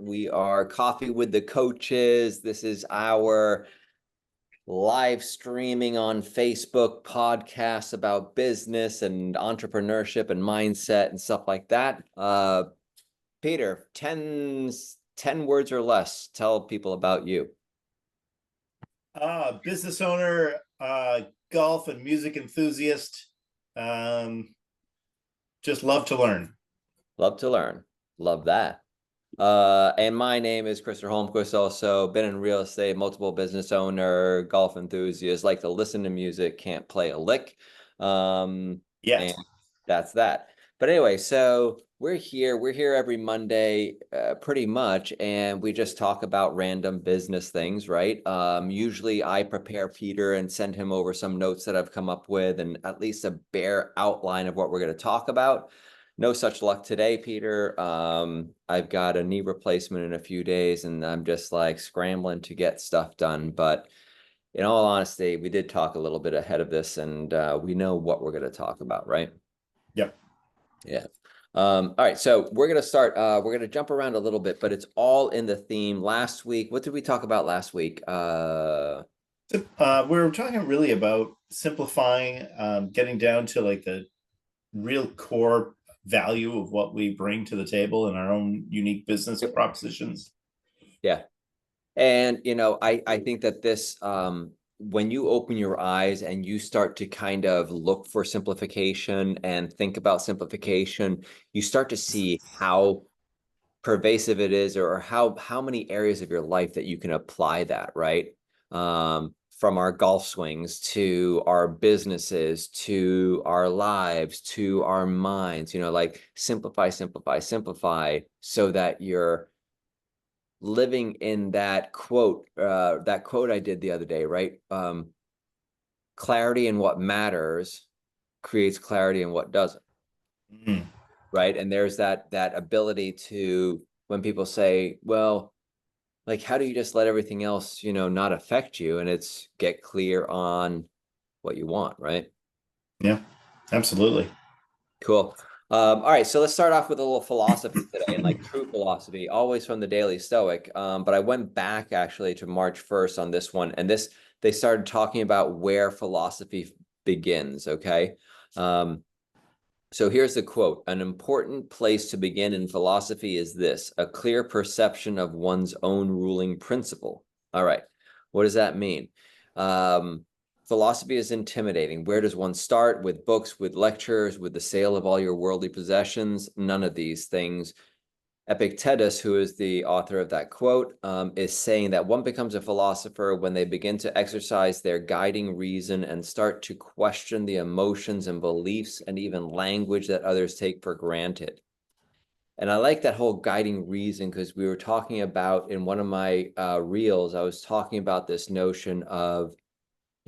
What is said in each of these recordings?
We are Coffee with the Coaches. This is our live streaming on Facebook podcast about business and entrepreneurship and mindset and stuff like that. Peter, 10 words or less. Tell people about you. Business owner, golf and music enthusiast. Just love to learn. Love to learn. Love that. And my name is Christopher Holmquist, also been in real estate, multiple business owner, golf enthusiast, like to listen to music, can't play a lick. And Yet. that's that. But anyway, so we're here every Monday, pretty much, and we just talk about random business things, right? Usually I prepare Peter and send him over some notes that I've come up with and at least a bare outline of what we're going to talk about. No such luck today, Peter. I've got a knee replacement in a few days, and I'm just like scrambling to get stuff done. But in all honesty, we did talk a little bit ahead of this, and we know what we're going to talk about, right? Yep. Yeah. All right, so we're going to start. We're going to jump around a little bit, but it's all in the theme. Last week, what did we talk about last week? We're talking really about simplifying, getting down to like the real core value of what we bring to the table in our own unique business propositions. Yeah. And, I think that this, when you open your eyes and you start to kind of look for simplification and think about simplification, you start to see how pervasive it is, or how many areas of your life that you can apply that, right? From our golf swings to our businesses, to our lives, to our minds, like simplify, simplify, simplify, so that you're living in that quote I did the other day, right? Clarity in what matters creates clarity in what doesn't. Mm. Right. And there's that ability to, when people say, well, like, how do you just let everything else, not affect you? And it's get clear on what you want, right? Yeah, absolutely. Cool. All right, so let's start off with a little philosophy today, and like true philosophy, always from the Daily Stoic. But I went back actually to March 1st on this one, and they started talking about where philosophy begins. Okay. So here's the quote: "An important place to begin in philosophy is this: a clear perception of one's own ruling principle." All right, what does that mean? Philosophy is intimidating. Where does one start? With books, with lectures, with the sale of all your worldly possessions? None of these things. Epictetus, who is the author of that quote, is saying that one becomes a philosopher when they begin to exercise their guiding reason and start to question the emotions and beliefs and even language that others take for granted. And I like that whole guiding reason, because we were talking about, in one of my reels, I was talking about this notion of,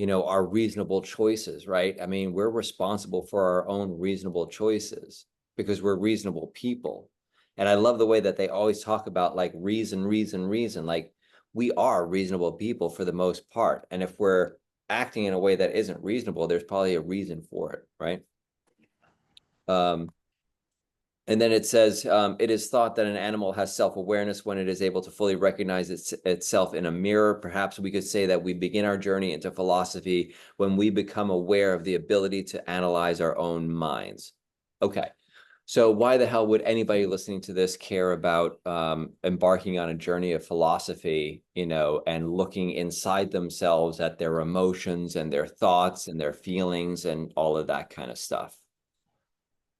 our reasonable choices, right? I mean, we're responsible for our own reasonable choices because we're reasonable people. And I love the way that they always talk about like reason, reason, reason. Like, we are reasonable people for the most part. And if we're acting in a way that isn't reasonable, there's probably a reason for it, right? And then it says, it is thought that an animal has self-awareness when it is able to fully recognize itself in a mirror. Perhaps we could say that we begin our journey into philosophy when we become aware of the ability to analyze our own minds. Okay, so why the hell would anybody listening to this care about embarking on a journey of philosophy, and looking inside themselves at their emotions and their thoughts and their feelings and all of that kind of stuff?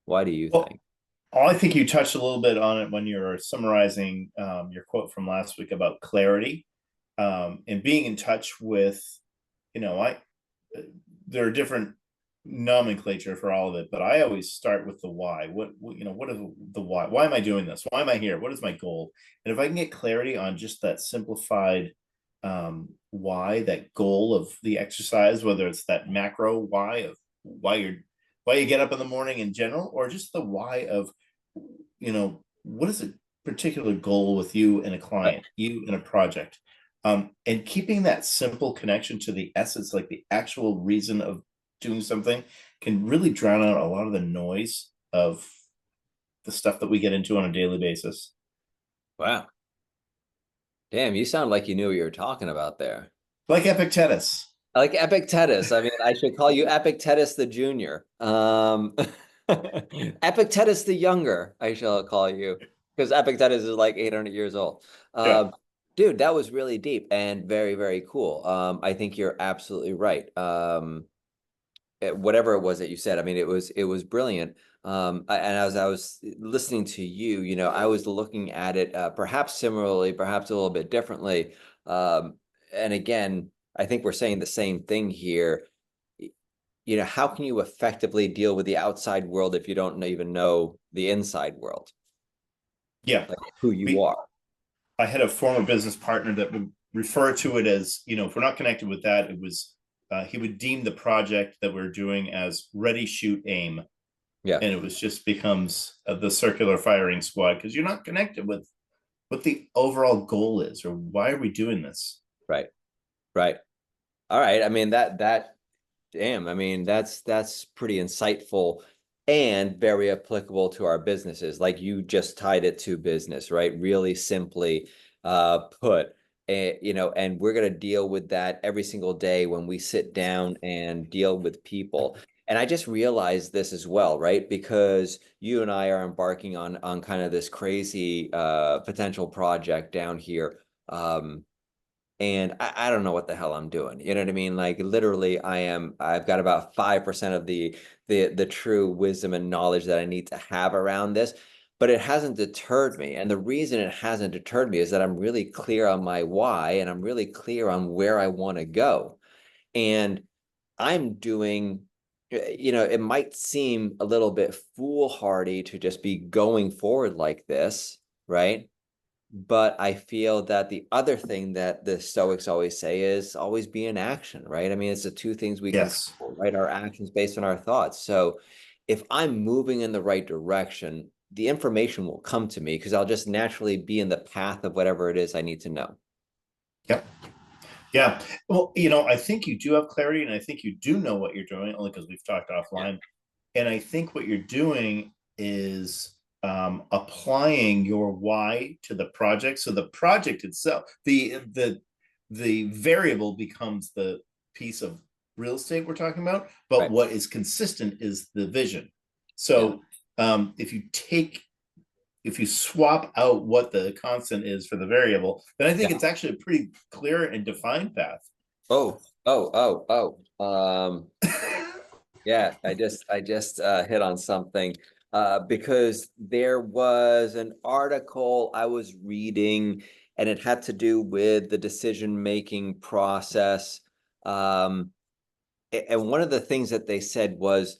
Why do you Well, think? I think you touched a little bit on it when you were summarizing your quote from last week about clarity, and being in touch with, I there are different nomenclature for all of it, but I always start with the why. What is the why? Why am I doing this? Why am I here? What is my goal? And if I can get clarity on just that simplified why, that goal of the exercise, whether it's that macro why of why you get up in the morning in general, or just the why of, what is a particular goal with you and a client, you and a project, and keeping that simple connection to the essence, like the actual reason of doing something, can really drown out a lot of the noise of the stuff that we get into on a daily basis. Wow. Damn, you sound like you knew what you were talking about there. Like Epictetus. Like Epictetus. I mean, I should call you Epictetus the Junior. Epictetus the Younger, I shall call you, because Epictetus is like 800 years old. Yeah. Dude, that was really deep and very, very cool. I think you're absolutely right. Whatever it was that you said, I mean, it was brilliant. And as I was listening to you, I was looking at it perhaps similarly, perhaps a little bit differently. And again, I think we're saying the same thing here. How can you effectively deal with the outside world if you don't even know the inside world, Yeah. like who you We are? I had a former business partner that would refer to it as, if we're not connected with that, it was he would deem the project that we're doing as ready, shoot, aim, Yeah, and it was just becomes the circular firing squad because you're not connected with what the overall goal is or why are we doing this. right, right. All right. I mean, that damn, I mean, that's pretty insightful and very applicable to our businesses. Like you just tied it to business, right? Really simply put. And we're going to deal with that every single day when we sit down and deal with people. And I just realized this as well, right? Because you and I are embarking on kind of this crazy potential project down here. And I don't know what the hell I'm doing. You know what I mean? Like literally I've got about 5% of the true wisdom and knowledge that I need to have around this, but it hasn't deterred me. And the reason it hasn't deterred me is that I'm really clear on my why and I'm really clear on where I want to go. And I'm doing, it might seem a little bit foolhardy to just be going forward like this, right? But I feel that the other thing that the Stoics always say is always be in action, right? I mean, it's the two things we Yes. control, right? Our actions based on our thoughts. So if I'm moving in the right direction, the information will come to me because I'll just naturally be in the path of whatever it is I need to know. Yep. Yeah. Well, I think you do have clarity and I think you do know what you're doing only because we've talked Yeah. offline. And I think what you're doing is applying your why to the project. So the project itself, the variable becomes the piece of real estate we're talking about, but Right. what is consistent is the vision. Yeah. So if you swap out what the constant is for the variable, then I think Yeah. it's actually a pretty clear and defined path. Oh. Yeah, I just hit on something because there was an article I was reading and it had to do with the decision-making process. Um, and one of the things that they said was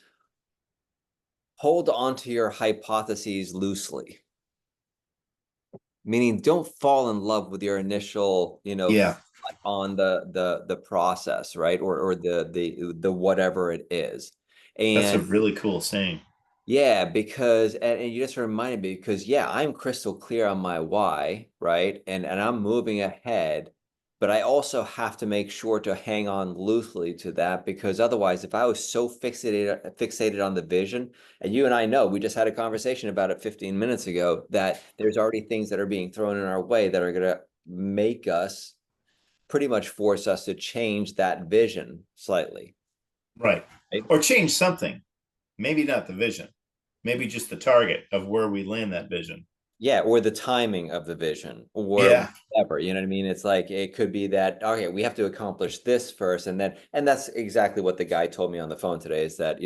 hold on to your hypotheses loosely, meaning don't fall in love with your initial, Yeah, thought on the process, right? Or the whatever it is. that's a And really cool saying. yeah, because and you just reminded me because yeah, I'm crystal clear on my why, right? And I'm moving ahead, but I also have to make sure to hang on loosely to that because otherwise, if I was so fixated on the vision, and you and I know we just had a conversation about it 15 minutes ago, that there's already things that are being thrown in our way that are gonna make us pretty much force us to change that vision slightly, Right. right? Or change something. Maybe not the vision. Maybe just the target of where we land that vision. Yeah, or the timing of the vision or Yeah. whatever, you know what I mean? It's like it could be that, okay, we have to accomplish this first and that's exactly what the guy told me on the phone today is that,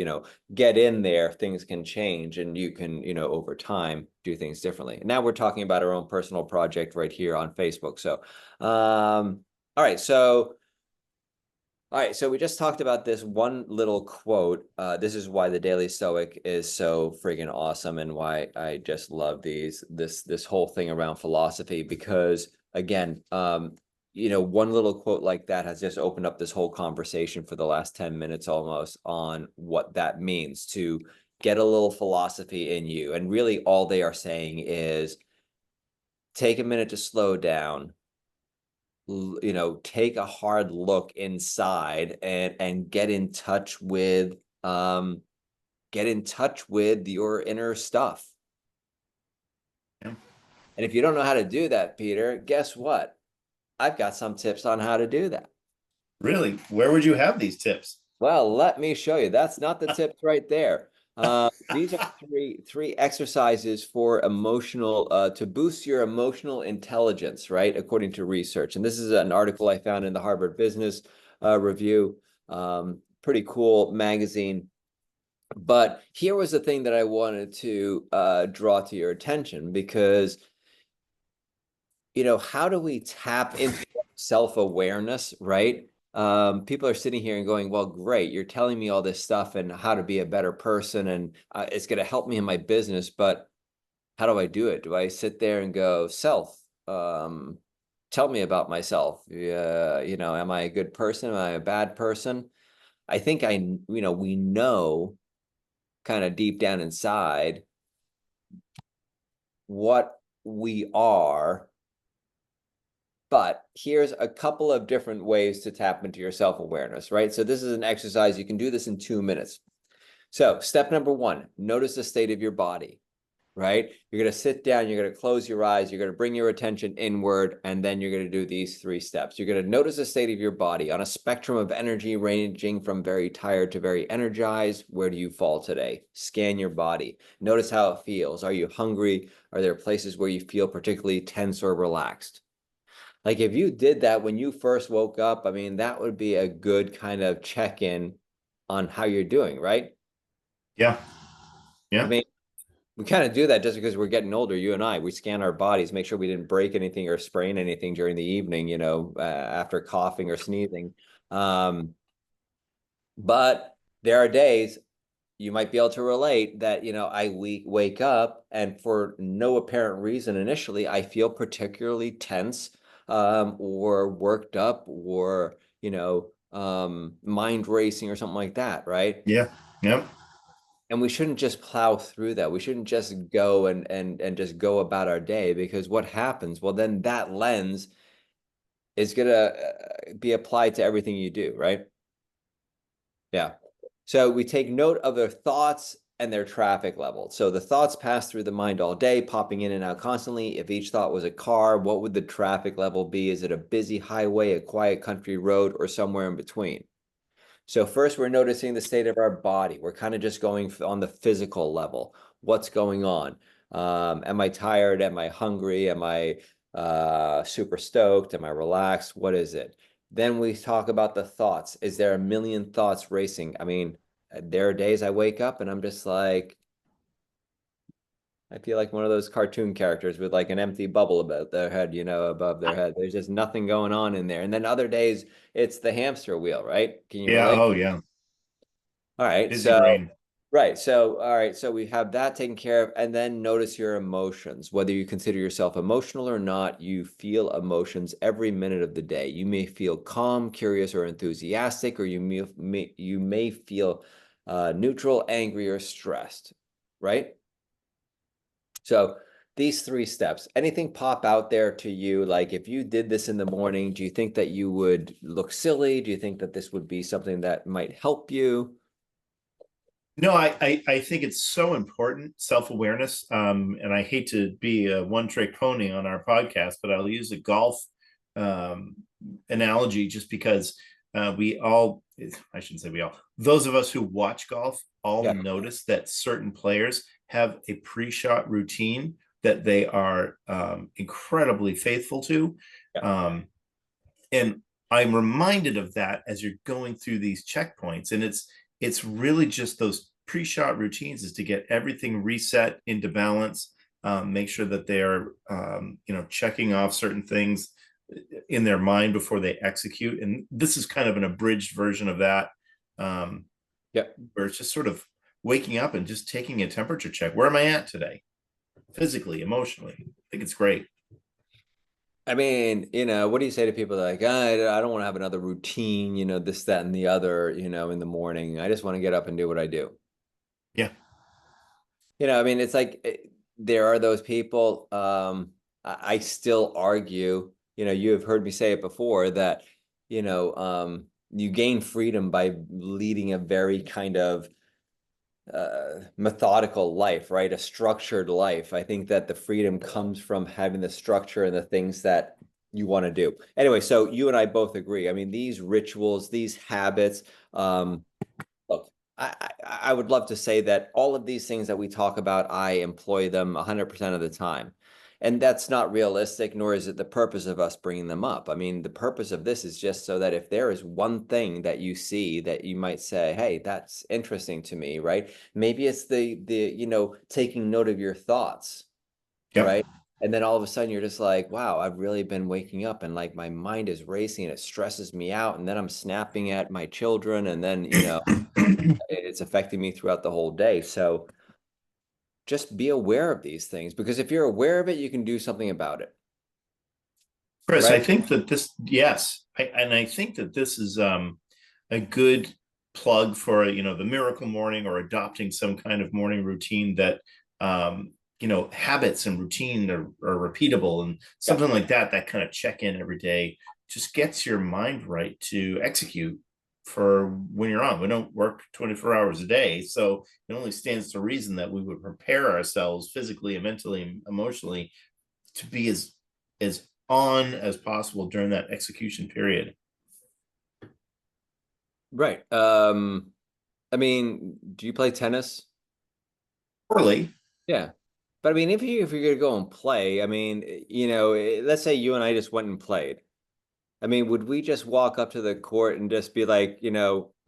get in there, things can change and you can, over time do things differently. Now we're talking about our own personal project right here on Facebook. So, all right, so we just talked about this one little quote. This is why the Daily Stoic is so friggin' awesome and why I just love this whole thing around philosophy because again, one little quote like that has just opened up this whole conversation for the last 10 minutes almost on what that means to get a little philosophy in you. And really all they are saying is take a minute to slow down, take a hard look inside and get in touch with your inner stuff. Yeah. And if you don't know how to do that, Peter, guess what? I've got some tips on how to do that. Really? Where would you have these tips? Well, let me show you. That's not the tips right there. These are three exercises for emotional to boost your emotional intelligence, right? According to research. And this is an article I found in the Harvard Business Review. Pretty cool magazine. But here was the thing that I wanted to draw to your attention because, how do we tap into self-awareness, right? People are sitting here and going, well, great, you're telling me all this stuff and how to be a better person, and it's going to help me in my business, but how do I do it? Do I sit there and go, self, tell me about myself? Am I a good person? Am I a bad person? I think we know kind of deep down inside what we are. But here's a couple of different ways to tap into your self-awareness, right? So this is an exercise. You can do this in 2 minutes. So step number one, notice the state of your body, right? You're going to sit down, you're going to close your eyes, you're going to bring your attention inward, and then you're going to do these 3 steps. You're going to notice the state of your body on a spectrum of energy ranging from very tired to very energized. Where do you fall today? Scan your body. Notice how it feels. Are you hungry? Are there places where you feel particularly tense or relaxed? Like if you did that when you first woke up, I mean, that would be a good kind of check-in on how you're doing, right? Yeah. I Yeah. mean, we kind of do that just because we're getting older, you and I. We scan our bodies, make sure we didn't break anything or sprain anything during the evening, after coughing or sneezing. Um, but there are days you might be able to relate that, wake up and for no apparent reason initially, I feel particularly tense, or worked up or, mind racing or something like that, right? Yeah. Yep. And we shouldn't just plow through that. We shouldn't just go and just go about our day because what happens? Well, then that lens is gonna be applied to everything you do, right? Yeah. So we take note of their thoughts and their traffic level. So the thoughts pass through the mind all day, popping in and out constantly. If each thought was a car, what would the traffic level be? Is it a busy highway, a quiet country road, or somewhere in between? So first, we're noticing the state of our body. We're kind of just going on the physical level. What's going on? Am I tired? Am I hungry? Am I super stoked? Am I relaxed? What is it? Then we talk about the thoughts. Is there a million thoughts racing? I mean, there are days I wake up and I'm just like, I feel like one of those cartoon characters with like an empty bubble about their head, above their head. There's just nothing going on in there. And then other days, it's the hamster wheel, right? Can you Yeah. relate? Oh, yeah. All right. Busy brain. Right. So, all right. So we have that taken care of. And then notice your emotions. Whether you consider yourself emotional or not, you feel emotions every minute of the day. You may feel calm, curious, or enthusiastic, or you may feel neutral, angry, or stressed. Right. So these 3 steps, anything pop out there to you? Like if you did this in the morning, do you think that you would look silly? Do you think that this would be something that might help you? No, I think it's so important, self-awareness. And I hate to be a one-trick pony on our podcast, but I'll use a golf um, analogy just because we all, I shouldn't say we all, those of us who watch golf all Yeah. notice that certain players have a pre-shot routine that they are incredibly faithful to. Yeah. Um, and I'm reminded of that as you're going through these checkpoints, and it's really just those pre-shot routines is to get everything reset into balance, make sure that they're checking off certain things in their mind before they execute. And this is kind of an abridged version of that, um, Yeah. where it's just sort of waking up and just taking a temperature check. Where am I at today, physically, emotionally? I think it's great. I mean, what do you say to people that are like, I don't want to have another routine, this, that, and the other, in the morning. I just want to get up and do what I do. Yeah. I mean, it's like there are those people. I still argue, you have heard me say it before that, you gain freedom by leading a very kind of methodical life, right? A structured life. I think that the freedom comes from having the structure and the things that you want to do. Anyway, so you and I both agree. I mean, these rituals, these habits, look, I would love to say that all of these things that we talk about, I employ them 100% of the time. And that's not realistic, nor is it the purpose of us bringing them up. I mean, the purpose of this is just so that if there is one thing that you see that you might say, hey, that's interesting to me, right? Maybe it's the taking note of your thoughts, Yep. right? And then all of a sudden you're just like, wow, I've really been waking up and like my mind is racing and it stresses me out. And then I'm snapping at my children and then, it's affecting me throughout the whole day. So just be aware of these things because if you're aware of it, you can do something about it, Chris, I right? think that yes, and I think that this is a good plug for the miracle morning or adopting some kind of morning routine that habits and routine are repeatable and Yeah. something like that kind of check in every day just gets your mind right to execute for when you're on. We don't work 24 hours a day, so it only stands to reason that we would prepare ourselves physically and mentally and emotionally to be as on as possible during that execution period. Right. I mean, do you play tennis? Early, Yeah. But I mean, if you're gonna go and play, I mean, let's say you and I just went and played. I mean, would we just walk up to the court and just be like,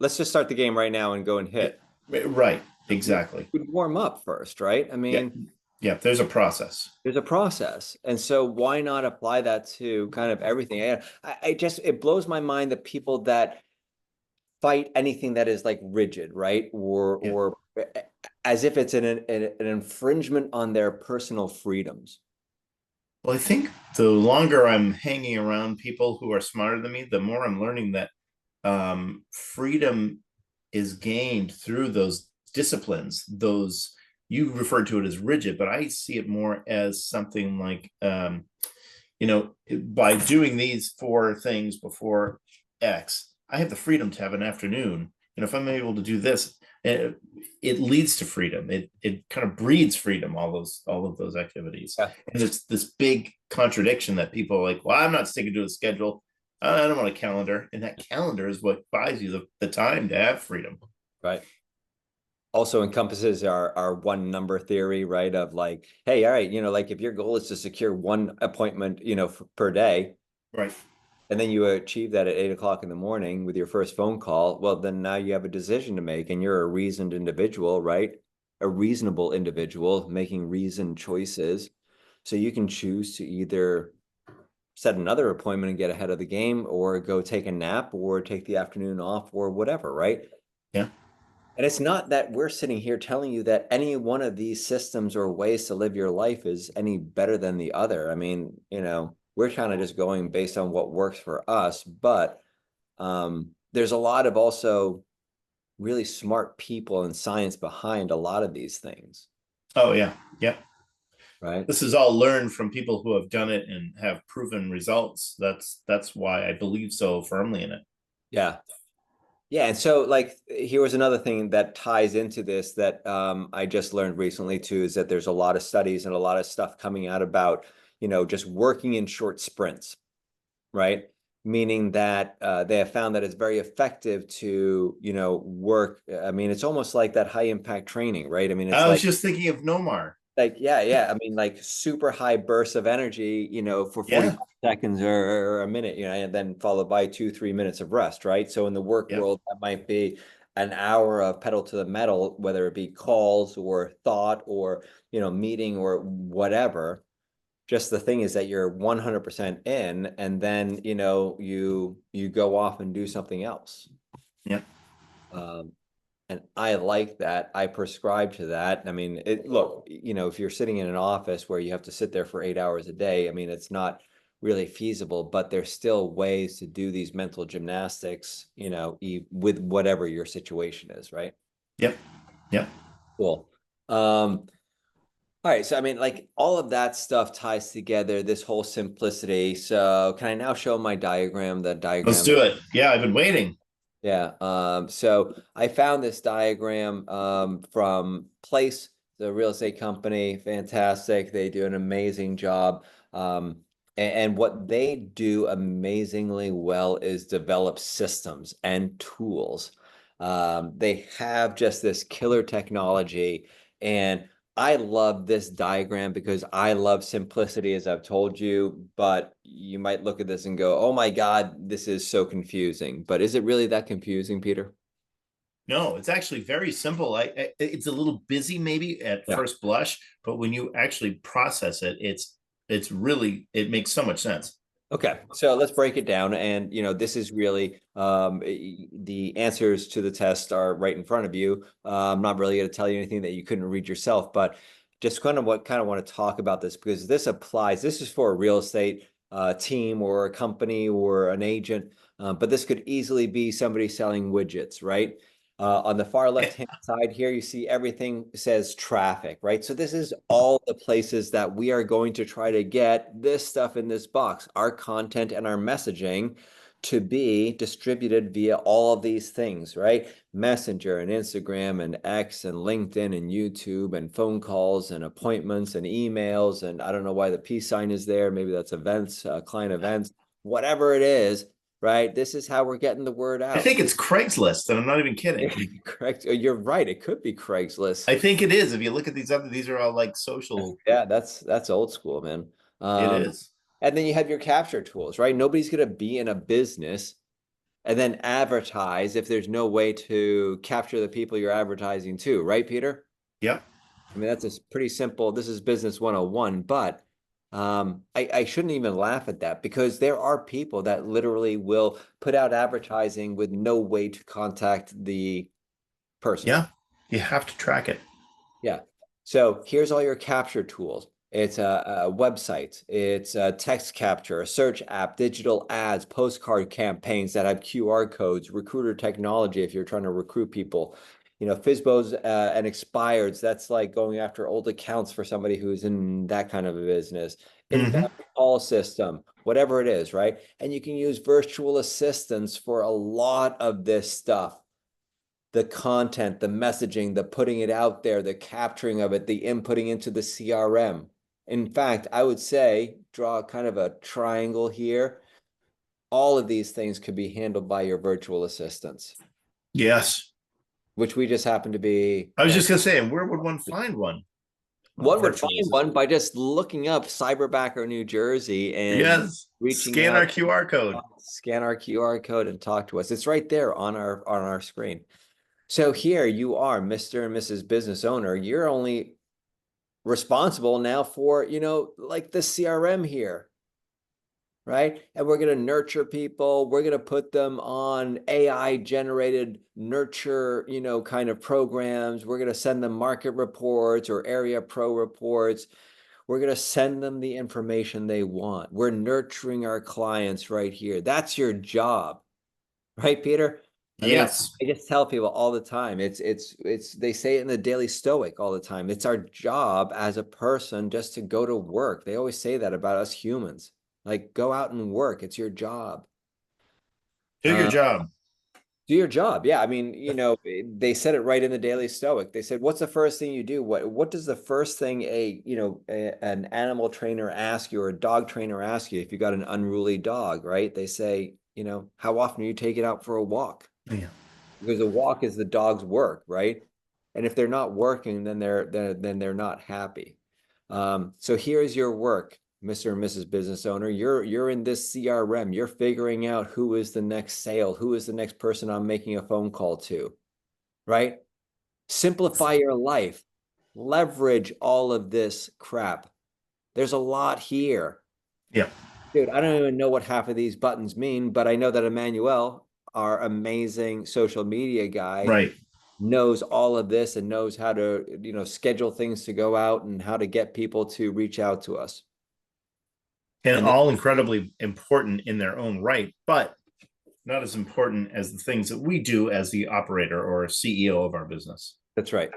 let's just start the game right now and go and hit? right? Exactly. We'd warm up first, right? I Yeah, mean, yeah. There's a process. there's a process. And so why not apply that to kind of everything? It blows my mind that people that fight anything that is like rigid, right? Yeah. Or as if it's an infringement on their personal freedoms. Well, I think the longer I'm hanging around people who are smarter than me, the more I'm learning that freedom is gained through those disciplines. Those you referred to it as rigid, but I see it more as something like by doing these four things before X, I have the freedom to have an afternoon. And if I'm able to do this, it leads to freedom. It kind of breeds freedom, all of those activities. Yeah. And it's this big contradiction that people are like, well, I'm not sticking to a schedule. I don't want a calendar. And that calendar is what buys you the time to have freedom. Right. Also encompasses our one number theory, right? Of like, hey, all right, like if your goal is to secure one appointment, per day, Right. and then you achieve that at 8 o'clock in the morning with your first phone call, well, then now you have a decision to make, and you're a reasoned individual, right? A reasonable individual making reasoned choices. So you can choose to either set another appointment and get ahead of the game, or go take a nap, or take the afternoon off, or whatever, right? Yeah. And it's not that we're sitting here telling you that any one of these systems or ways to live your life is any better than the other. I mean, we're kind of just going based on what works for us, but there's a lot of also really smart people and science behind a lot of these things, Oh yeah. Yeah. right? This is all learned from people who have done it and have proven results. That's why I believe so firmly in it. Yeah. Yeah, and so like here was another thing that ties into this that I just learned recently too, is that there's a lot of studies and a lot of stuff coming out about, just working in short sprints, right? Meaning that they have found that it's very effective to, work. I mean, it's almost like that high impact training, right? I mean, it's I was just thinking of Nomar. yeah. I mean, like super high bursts of energy, for Yeah. 45 seconds or a minute, and then followed by 2, 3 minutes of rest, right? So in the work Yep. world, that might be an hour of pedal to the metal, whether it be calls or thought or, meeting or whatever. Just the thing is that you're 100% in, and then, you go off and do something else. Yep. Um, and I like that. I prescribe to that. I mean, look, if you're sitting in an office where you have to sit there for 8 hours a day, I mean, it's not really feasible, but there's still ways to do these mental gymnastics, with whatever your situation is, right? Yep. Yep. Cool. All right. So, I mean, like all of that stuff ties together, this whole simplicity. So can I now show my diagram, the Let's diagram? do it. Yeah, I've been waiting. Yeah. So I found this diagram from Place, the real estate company. Fantastic. They do an amazing job. And what they do amazingly well is develop systems and tools. They have just this killer technology. And I love this diagram because I love simplicity, as I've told you. But you might look at this and go, oh my God, this is so confusing. But is it really that confusing, Peter? No, it's actually very simple. It's a little busy maybe at Yeah. first blush, but when you actually process it, it's really, it makes so much sense. Okay, so let's break it down. And this is really the answers to the test are right in front of you. I'm not really going to tell you anything that you couldn't read yourself, but just kind of want to talk about this because this applies. This is for a real estate team or a company or an agent, but this could easily be somebody selling widgets, right? On the far Yeah. left-hand side here, you see everything says traffic, right? So this is all the places that we are going to try to get this stuff in this box, our content and our messaging to be distributed via all of these things, right? Messenger and Instagram and X and LinkedIn and YouTube and phone calls and appointments and emails. And I don't know why the peace sign is there. Maybe that's events, client events, whatever it is, right? This is how we're getting the word I out. think it's Craigslist, and I'm not even kidding. Correct. You're right. It could be Craigslist. I think it is. If you look at these are all like social. Yeah, that's old school, man. It Um, is. and then you have your capture tools, right? Nobody's gonna be in a business and then advertise if there's no way to capture the people you're advertising to, right, Peter? Yep. I mean, that's a pretty simple, this is business 101, but I shouldn't even laugh at that because there are people that literally will put out advertising with no way to contact the person. Yeah. You have to track it. Yeah. So here's all your capture tools. It's a website, it's a text capture, a search app, digital ads, postcard campaigns that have QR codes, recruiter technology if you're trying to recruit people. FISBOs and expireds, that's like going after old accounts for somebody who's in that kind of a business. Inbound Hmm. call system, whatever it is, right? And you can use virtual assistants for a lot of this stuff, the content, the messaging, the putting it out there, the capturing of it, the inputting into the CRM. In fact, I would say draw kind of a triangle here. All of these things could be handled by your virtual assistants, Yes. which we just happen to be. I was just gonna say, and where would one find one? A One would virtual find one assistant. by just looking up Cyberbacker, New Jersey, and Yes. reaching Scan our out, QR code. scan our QR code, and talk to us. It's right there on our screen. So here you are, Mr. and Mrs. Business Owner. You're only responsible now for, like the CRM here, right? And we're going to nurture people. We're going to put them on AI generated nurture, kind of programs. We're going to send them market reports or area pro reports. We're going to send them the information they want. We're nurturing our clients right here. That's your job, right, Peter? I mean, Yes. I just tell people all the time. It's they say it in the Daily Stoic all the time. It's our job as a person just to go to work. They always say that about us humans. Like, go out and work. It's your job. Do your Uh, job. do your job. Yeah, I mean, they said it right in the Daily Stoic. They said, "What's the first thing you do? What does the first thing an animal trainer ask you or a dog trainer ask you if you got an unruly dog, right? They say, how often do you take it out for a walk? Yeah. Because a walk is the dog's work, right? And if they're not working, then they're not happy. So here's your work, Mr. and Mrs. Business Owner. You're in this CRM. You're figuring out who is the next sale, who is the next person I'm making a phone call to, right? Simplify your life. Leverage all of this crap. There's a lot here. Yeah. Dude, I don't even know what half of these buttons mean, but I know that Emmanuel, our amazing social media guy, Right. knows all of this and knows how to, schedule things to go out and how to get people to reach out to us. And And all incredibly important in their own right, but not as important as the things that we do as the operator or CEO of our business. that's right.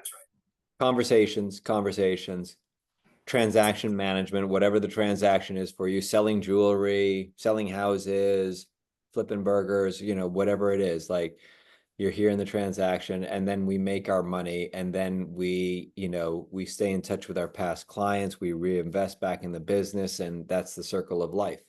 Conversations, transaction management, whatever the transaction is for you, selling jewelry, selling houses, flipping burgers, whatever it is. Like you're here in the transaction, and then we make our money, and then we stay in touch with our past clients, we reinvest back in the business, and that's the circle of life.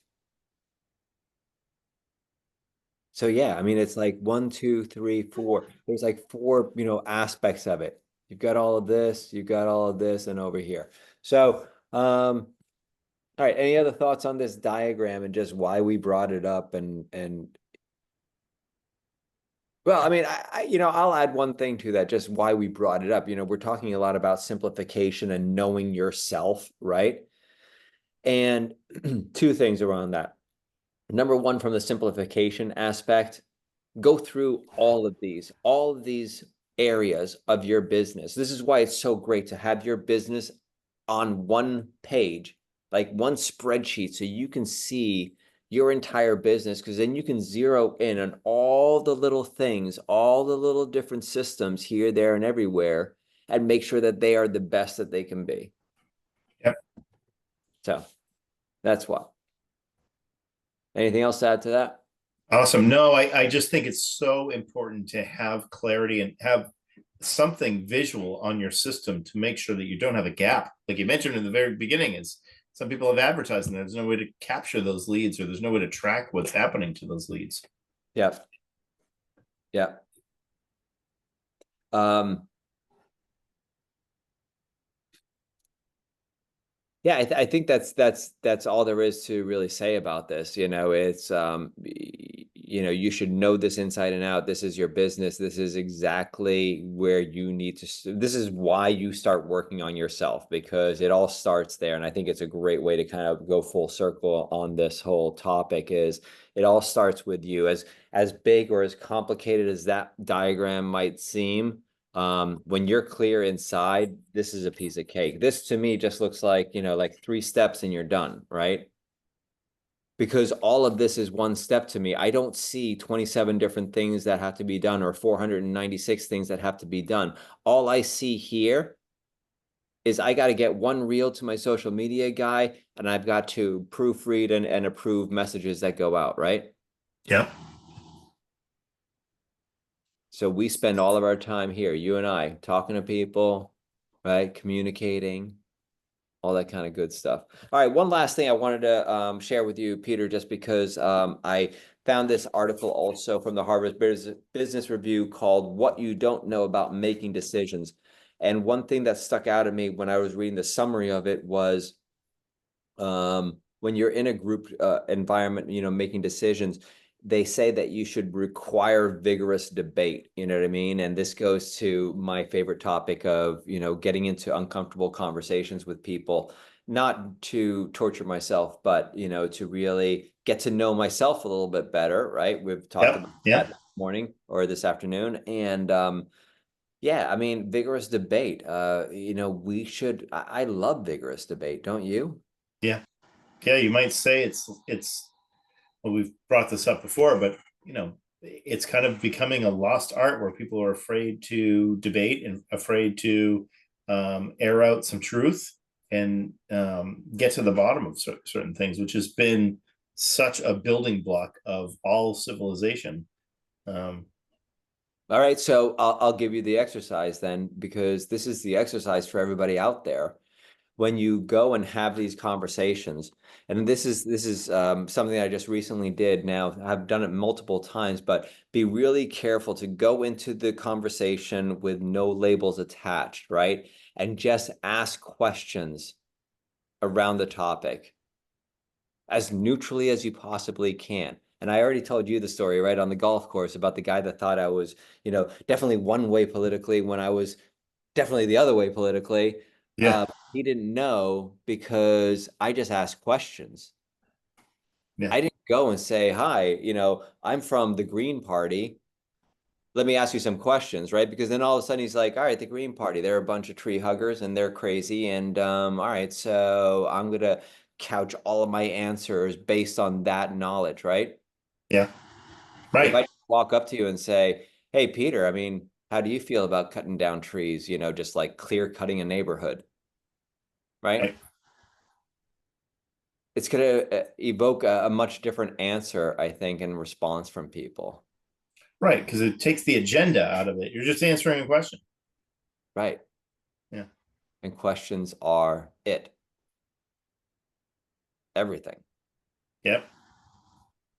So yeah, I mean, it's like one, two, three, four. There's like four, aspects of it. You've got all of this, you've got all of this, and over here. So, all right, any other thoughts on this diagram and just why we brought it up and well, I mean, I'll add one thing to that, just why we brought it up. We're talking a lot about simplification and knowing yourself, right? And two things around that. Number one, from the simplification aspect, go through all of these areas of your business. This is why it's so great to have your business on one page, like one spreadsheet, so you can see your entire business, because then you can zero in on all the little things, all the little different systems here, there, and everywhere, and make sure that they are the best that they can be. Yep. So that's why. Anything else to add to that? Awesome. No, I just think it's so important to have clarity and have something visual on your system to make sure that you don't have a gap. Like you mentioned in the very beginning, is some people have advertised and there's no way to capture those leads, or there's no way to track what's happening to those leads. Yeah. Yeah. Um, Yeah, I think that's all there is to really say about this. It's you should know this inside and out. This is your business. This is exactly where you need to. This is why you start working on yourself, because it all starts there. And I think it's a great way to kind of go full circle on this whole topic. Is it all starts with you. As big or as complicated as that diagram might seem, when you're clear inside, this is a piece of cake. This to me just looks like, like 3 steps and you're done, right? Because all of this is one step to me. I don't see 27 different things that have to be done or 496 things that have to be done. All I see here is I got to get one reel to my social media guy, and I've got to proofread and approve messages that go out, right? Yeah. So we spend all of our time here, you and I, talking to people, right? Communicating, all that kind of good stuff. All right, one last thing I wanted to share with you, Peter, just because I found this article also from the Harvard Business Review called "What You Don't Know About Making Decisions." And one thing that stuck out at me when I was reading the summary of it was when you're in a group environment, making decisions, they say that you should require vigorous debate. You know what I mean? And this goes to my favorite topic of, getting into uncomfortable conversations with people, not to torture myself, but, to really get to know myself a little bit better, right? We've talked Yep. about that Yep. this morning or this afternoon. And yeah, I mean, vigorous debate. I love vigorous debate, don't you? Yeah. Yeah. You might say well, we've brought this up before, but it's kind of becoming a lost art where people are afraid to debate and afraid to air out some truth and get to the bottom of certain things, which has been such a building block of all civilization. All right, so I'll give you the exercise then, because this is the exercise for everybody out there. When you go and have these conversations, and this is something I just recently did. Now I've done it multiple times, but be really careful to go into the conversation with no labels attached, right? And just ask questions around the topic as neutrally as you possibly can. And I already told you the story, right, on the golf course about the guy that thought I was, definitely one way politically when I was definitely the other way politically. Yeah. He didn't know because I just asked questions. Yeah. I didn't go and say, hi, I'm from the Green Party. Let me ask you some questions, right? Because then all of a sudden he's like, all right, the Green Party, they're a bunch of tree huggers and they're crazy. And all right, so I'm going to couch all of my answers based on that knowledge, right? Yeah. If Right. I walk up to you and say, hey, Peter, I mean, how do you feel about cutting down trees, just like clear cutting a neighborhood, right? Right. It's going to evoke a much different answer, I think, in response from people. Right, because it takes the agenda out of it. You're just answering a question. Right. Yeah. And questions are it. Everything. Yep.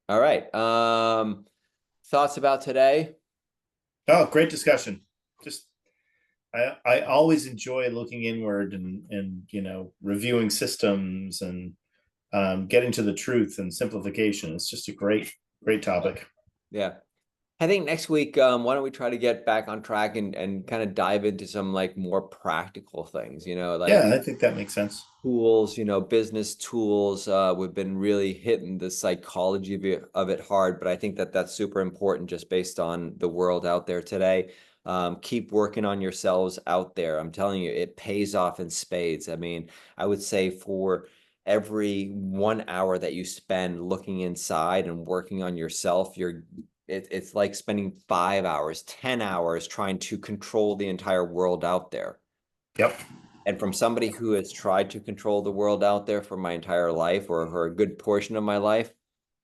All right. Thoughts about today? Oh, great discussion. Just I always enjoy looking inward and reviewing systems and getting to the truth and simplification. It's just a great topic. Yeah. I think next week, why don't we try to get back on track and kind of dive into some like more practical things, like Yeah, I think that makes sense. tools, business tools. We've been really hitting the psychology of it hard, but I think that that's super important just based on the world out there today. Keep working on yourselves out there. I'm telling you, it pays off in spades. I mean, I would say for every 1 hour that you spend looking inside and working on yourself, it's like spending 5 hours, 10 hours trying to control the entire world out there. Yep. And from somebody who has tried to control the world out there for my entire life or for a good portion of my life,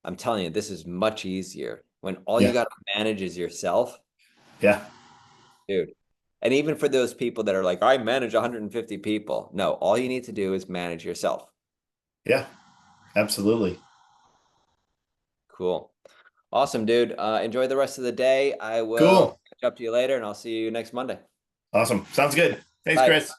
I'm telling you, this is much easier when all you Yeah. got to manage is yourself, Yeah. dude. And even for those people that are like, I manage 150 people. No, all you need to do is manage yourself. Yeah. Absolutely. Cool. Awesome, dude. Enjoy the rest of the day. I will Cool. catch up to you later and I'll see you next Monday. Awesome. Sounds good. Thanks, Bye. Chris.